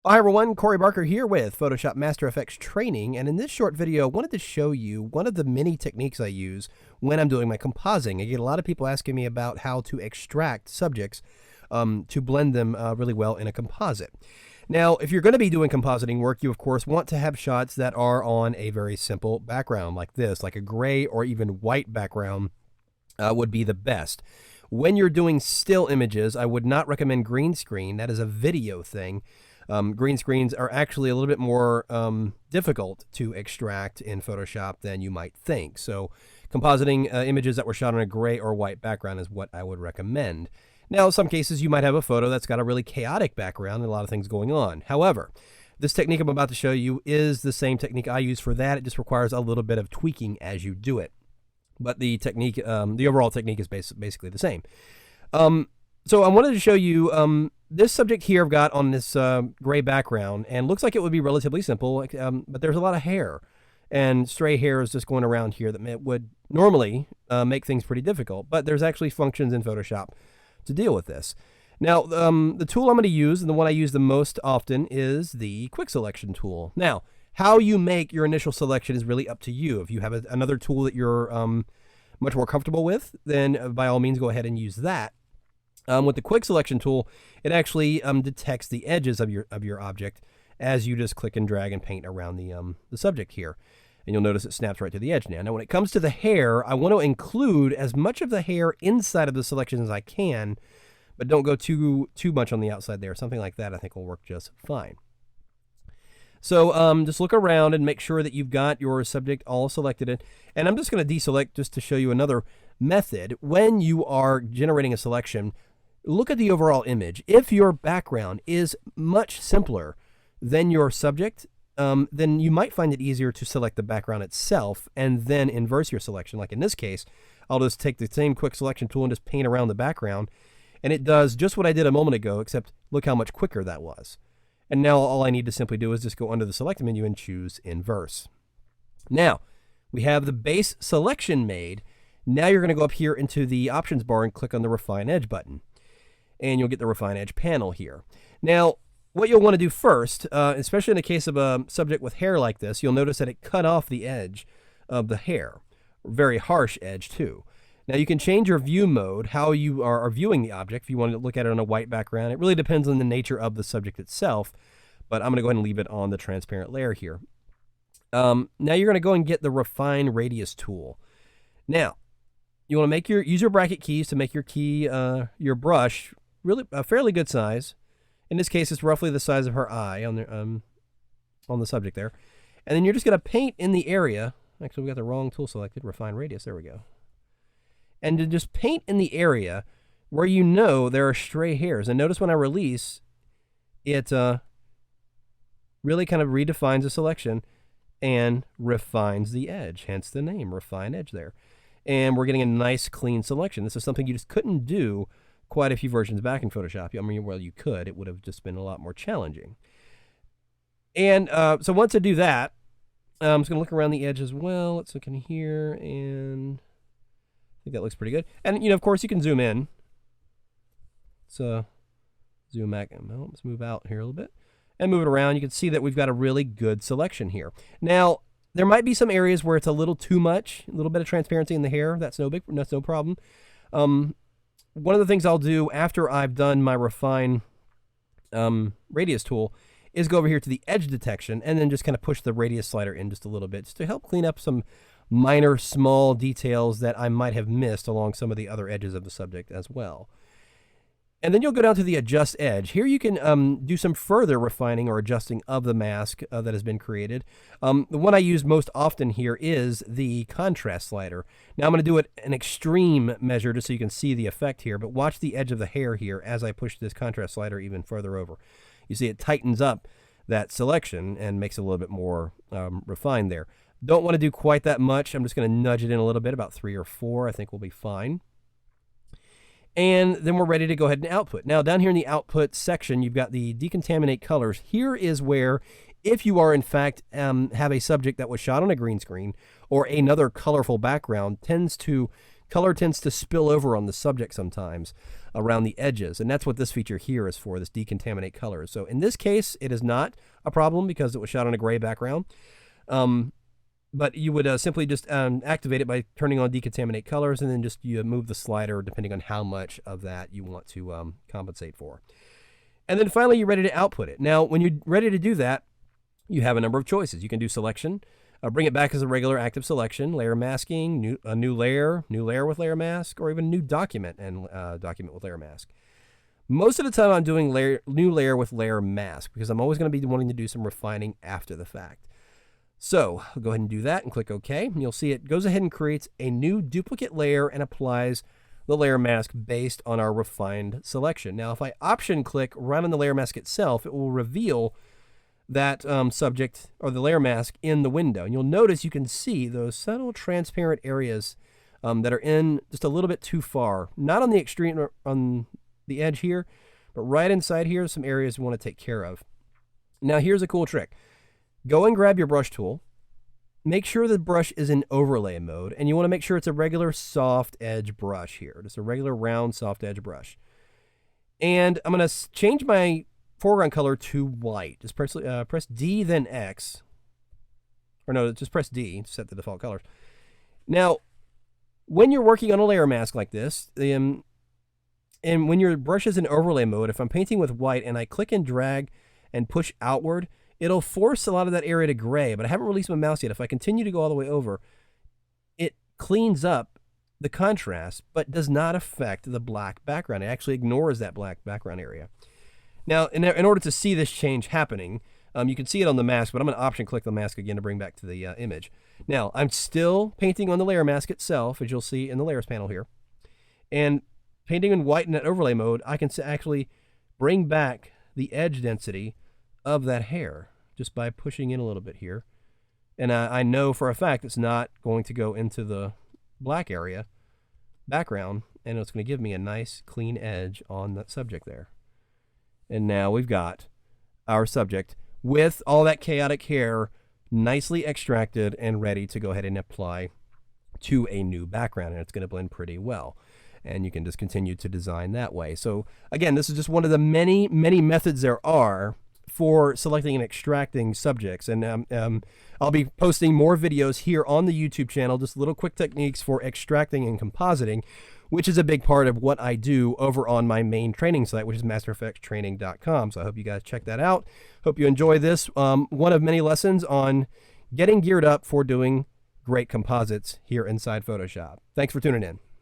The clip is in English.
Hi everyone, Corey Barker here with Photoshop Master Effects Training, and in this short video I wanted to show you one of the many techniques I use when I'm doing my compositing. I get a lot of people asking me about how to extract subjects to blend them really well in a composite. Now, if you're going to be doing compositing work, you of course want to have shots that are on a very simple background like this, like a gray or even white background would be the best. When you're doing still images, I would not recommend green screen. That is a video thing. Green screens are actually a little bit more difficult to extract in Photoshop than you might think. So compositing images that were shot on a gray or white background is what I would recommend. Now, in some cases, you might have a photo that's got a really chaotic background and a lot of things going on. However, this technique I'm about to show you is the same technique I use for that. It just requires a little bit of tweaking as you do it. But the technique, the overall technique is basically the same. So I wanted to show you this subject here I've got on this gray background, and looks like it would be relatively simple, but there's a lot of hair, and stray hair is just going around here that would normally make things pretty difficult, but there's actually functions in Photoshop to deal with this. Now, the tool I'm going to use, and the one I use the most often, is the Quick Selection tool. Now, how you make your initial selection is really up to you. If you have another tool that you're much more comfortable with, then by all means go ahead and use that. With the Quick Selection tool, it actually detects the edges of your object as you just click and drag and paint around the subject here. And you'll notice it snaps right to the edge now. Now, when it comes to the hair, I want to include as much of the hair inside of the selection as I can, but don't go too much on the outside there. Something like that I think will work just fine. So just look around and make sure that you've got your subject all selected. And I'm just going to deselect just to show you another method. When you are generating a selection, look at the overall image. If your background is much simpler than your subject, then you might find it easier to select the background itself and then inverse your selection. Like in this case, I'll just take the same Quick Selection tool and just paint around the background. And it does just what I did a moment ago, except look how much quicker that was. And now all I need to simply do is just go under the Select menu and choose Inverse. Now, we have the base selection made. Now you're going to go up here into the Options bar and click on the Refine Edge button. And you'll get the Refine Edge panel here. Now, what you'll want to do first, especially in the case of a subject with hair like this, you'll notice that it cut off the edge of the hair. Very harsh edge, too. Now, you can change your view mode, how you are viewing the object, if you want to look at it on a white background. It really depends on the nature of the subject itself, but I'm going to go ahead and leave it on the transparent layer here. Now, you're going to go and get the Refine Radius tool. Now, you want to use your bracket keys to make your brush really a fairly good size. In this case, it's roughly the size of her eye on the subject there. And then you're just going to paint in the area. Actually, we got the wrong tool selected. Refine Radius. There we go. And to just paint in the area where you know there are stray hairs. And notice when I release, it really kind of redefines the selection and refines the edge. Hence the name, Refine Edge there. And we're getting a nice clean selection. This is something you just couldn't do quite a few versions back in Photoshop. I mean, well, you could. It would have just been a lot more challenging. And so once I do that, I'm just going to look around the edge as well. Let's look in here, and I think that looks pretty good. And, of course, you can zoom in. So zoom back. Let's move out here a little bit and move it around. You can see that we've got a really good selection here. Now, there might be some areas where it's a little too much, a little bit of transparency in the hair. That's no problem. One of the things I'll do after I've done my Refine Radius tool is go over here to the edge detection and then just kind of push the radius slider in just a little bit just to help clean up some minor, small details that I might have missed along some of the other edges of the subject as well. And then you'll go down to the Adjust Edge. Here you can do some further refining or adjusting of the mask that has been created. The one I use most often here is the Contrast slider. Now I'm going to do it an extreme measure just so you can see the effect here, but watch the edge of the hair here as I push this Contrast slider even further over. You see it tightens up that selection and makes it a little bit more refined there. Don't want to do quite that much. I'm just going to nudge it in a little bit, about 3 or 4. I think we'll be fine. And then we're ready to go ahead and output. Now, down here in the output section, you've got the decontaminate colors. Here is where, if you are in fact have a subject that was shot on a green screen or another colorful background, tends to color tends to spill over on the subject sometimes around the edges, and that's what this feature here is for, this decontaminate colors. So in this case, it is not a problem because it was shot on a gray background. But you would simply just activate it by turning on decontaminate colors, and then just you move the slider depending on how much of that you want to compensate for. And then finally, you're ready to output it. Now, when you're ready to do that, you have a number of choices. You can do selection, bring it back as a regular active selection, layer masking, a new layer with layer mask, or even new document and document with layer mask. Most of the time, I'm doing new layer with layer mask because I'm always going to be wanting to do some refining after the fact. So I'll go ahead and do that and click OK. And you'll see it goes ahead and creates a new duplicate layer and applies the layer mask based on our refined selection. Now, if I option click right on the layer mask itself, it will reveal that subject or the layer mask in the window. And you'll notice you can see those subtle transparent areas that are in just a little bit too far. Not on the extreme or on the edge here, but right inside here, some areas we want to take care of. Now, here's a cool trick. Go and grab your brush tool. Make sure the brush is in overlay mode, and you want to make sure it's a regular soft edge brush here. Just a regular round soft edge brush. And I'm going to change my foreground color to white. Just press D, then X. Or no, just press D to set the default colors. Now, when you're working on a layer mask like this, and when your brush is in overlay mode, if I'm painting with white and I click and drag and push outward, it'll force a lot of that area to gray, but I haven't released my mouse yet. If I continue to go all the way over, it cleans up the contrast, but does not affect the black background. It actually ignores that black background area. Now, in order to see this change happening, you can see it on the mask, but I'm going to option click the mask again to bring back to the image. Now, I'm still painting on the layer mask itself, as you'll see in the layers panel here. And painting in white in that overlay mode, I can actually bring back the edge density of that hair just by pushing in a little bit here. And I know for a fact it's not going to go into the black area background, and it's going to give me a nice clean edge on that subject there. And now we've got our subject with all that chaotic hair nicely extracted and ready to go ahead and apply to a new background, and it's going to blend pretty well. And you can just continue to design that way. So again, this is just one of the many, many methods there are for selecting and extracting subjects. And I'll be posting more videos here on the YouTube channel, just little quick techniques for extracting and compositing, which is a big part of what I do over on my main training site, which is mastereffectstraining.com. So I hope you guys check that out. Hope you enjoy this. One of many lessons on getting geared up for doing great composites here inside Photoshop. Thanks for tuning in.